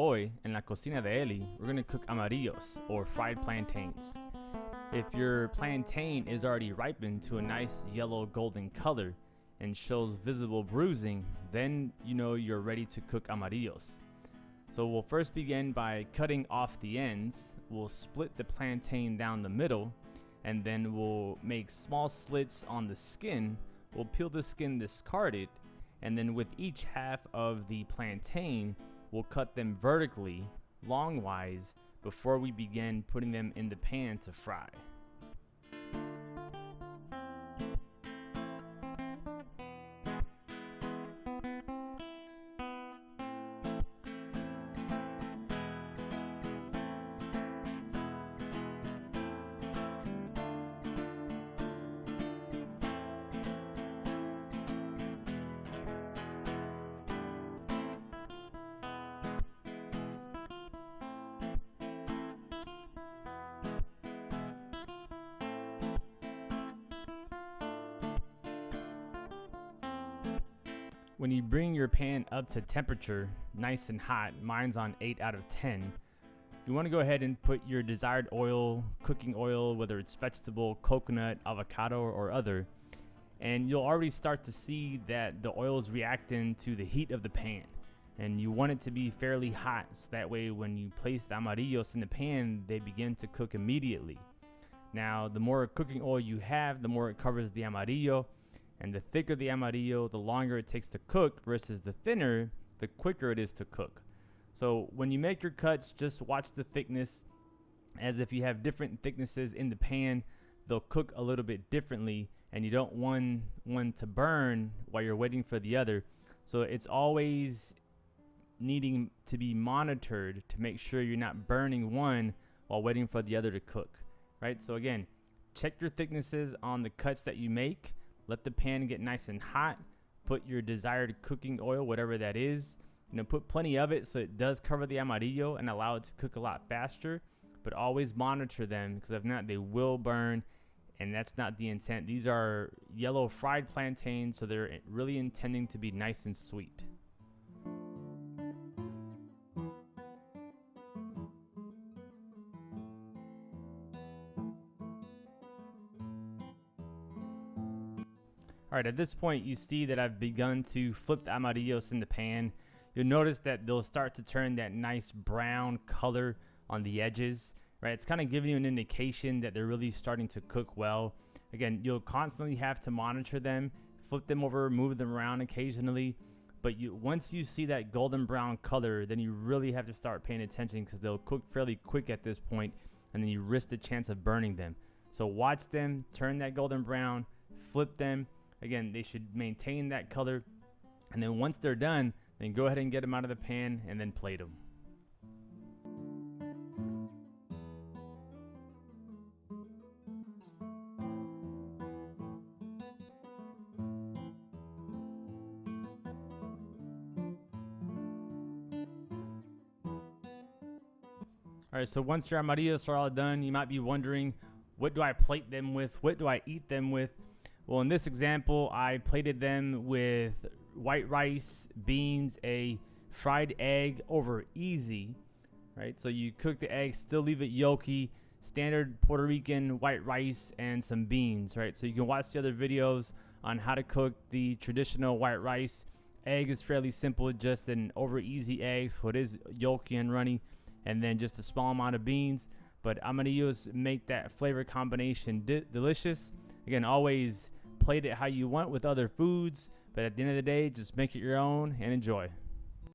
Hoy, en la Cocina de Ellie, we're going to cook amarillos, or fried plantains. If your plantain is already ripened to a nice yellow golden color and shows visible bruising, then you know you're ready to cook amarillos. So we'll first begin by cutting off the ends. We'll split the plantain down the middle, and then we'll make small slits on the skin. We'll peel the skin, discard it, and then with each half of the plantain, we'll cut them vertically, longwise, before we begin putting them in the pan to fry. When you bring your pan up to temperature, nice and hot, mine's on 8 out of 10, you want to go ahead and put your desired oil, cooking oil, whether it's vegetable, coconut, avocado, or other, and you'll already start to see that the oil is reacting to the heat of the pan. And you want it to be fairly hot, so that way when you place the amarillos in the pan, they begin to cook immediately. Now, the more cooking oil you have, the more it covers the amarillo. And the thicker the amarillo, the longer it takes to cook, versus the thinner, the quicker it is to cook. So when you make your cuts, just watch the thickness, as if you have different thicknesses in the pan, they'll cook a little bit differently, and you don't want one to burn while you're waiting for the other. So it's always needing to be monitored to make sure you're not burning one while waiting for the other to cook, right? So again, check your thicknesses on the cuts that you make. Let the pan get nice and hot. Put your desired cooking oil, whatever that is. Put plenty of it so it does cover the amarillo and allow it to cook a lot faster. But always monitor them, because if not, they will burn, and that's not the intent. These are yellow fried plantains, so they're really intending to be nice and sweet. Alright, at this point you see that I've begun to flip the amarillos in the pan. You'll notice that they'll start to turn that nice brown color on the edges, right? It's kind of giving you an indication that they're really starting to cook well. Again, you'll constantly have to monitor them, flip them over, move them around occasionally. But once you see that golden brown color, then you really have to start paying attention, because they'll cook fairly quick at this point, and then you risk the chance of burning them. So watch them, turn that golden brown, flip them. Again, they should maintain that color, and then once they're done, then go ahead and get them out of the pan and then plate them. Alright, so once your amarillos are all done, you might be wondering, what do I plate them with? What do I eat them with? Well, in this example, I plated them with white rice, beans, a fried egg over easy, right? So you cook the egg, still leave it yolky, standard Puerto Rican white rice, and some beans, right? So you can watch the other videos on how to cook the traditional white rice. Egg is fairly simple, just an over easy egg, so it is yolky and runny, and then just a small amount of beans. But amarillos make that flavor combination delicious. Again, always plate it how you want with other foods, but at the end of the day, just make it your own and enjoy.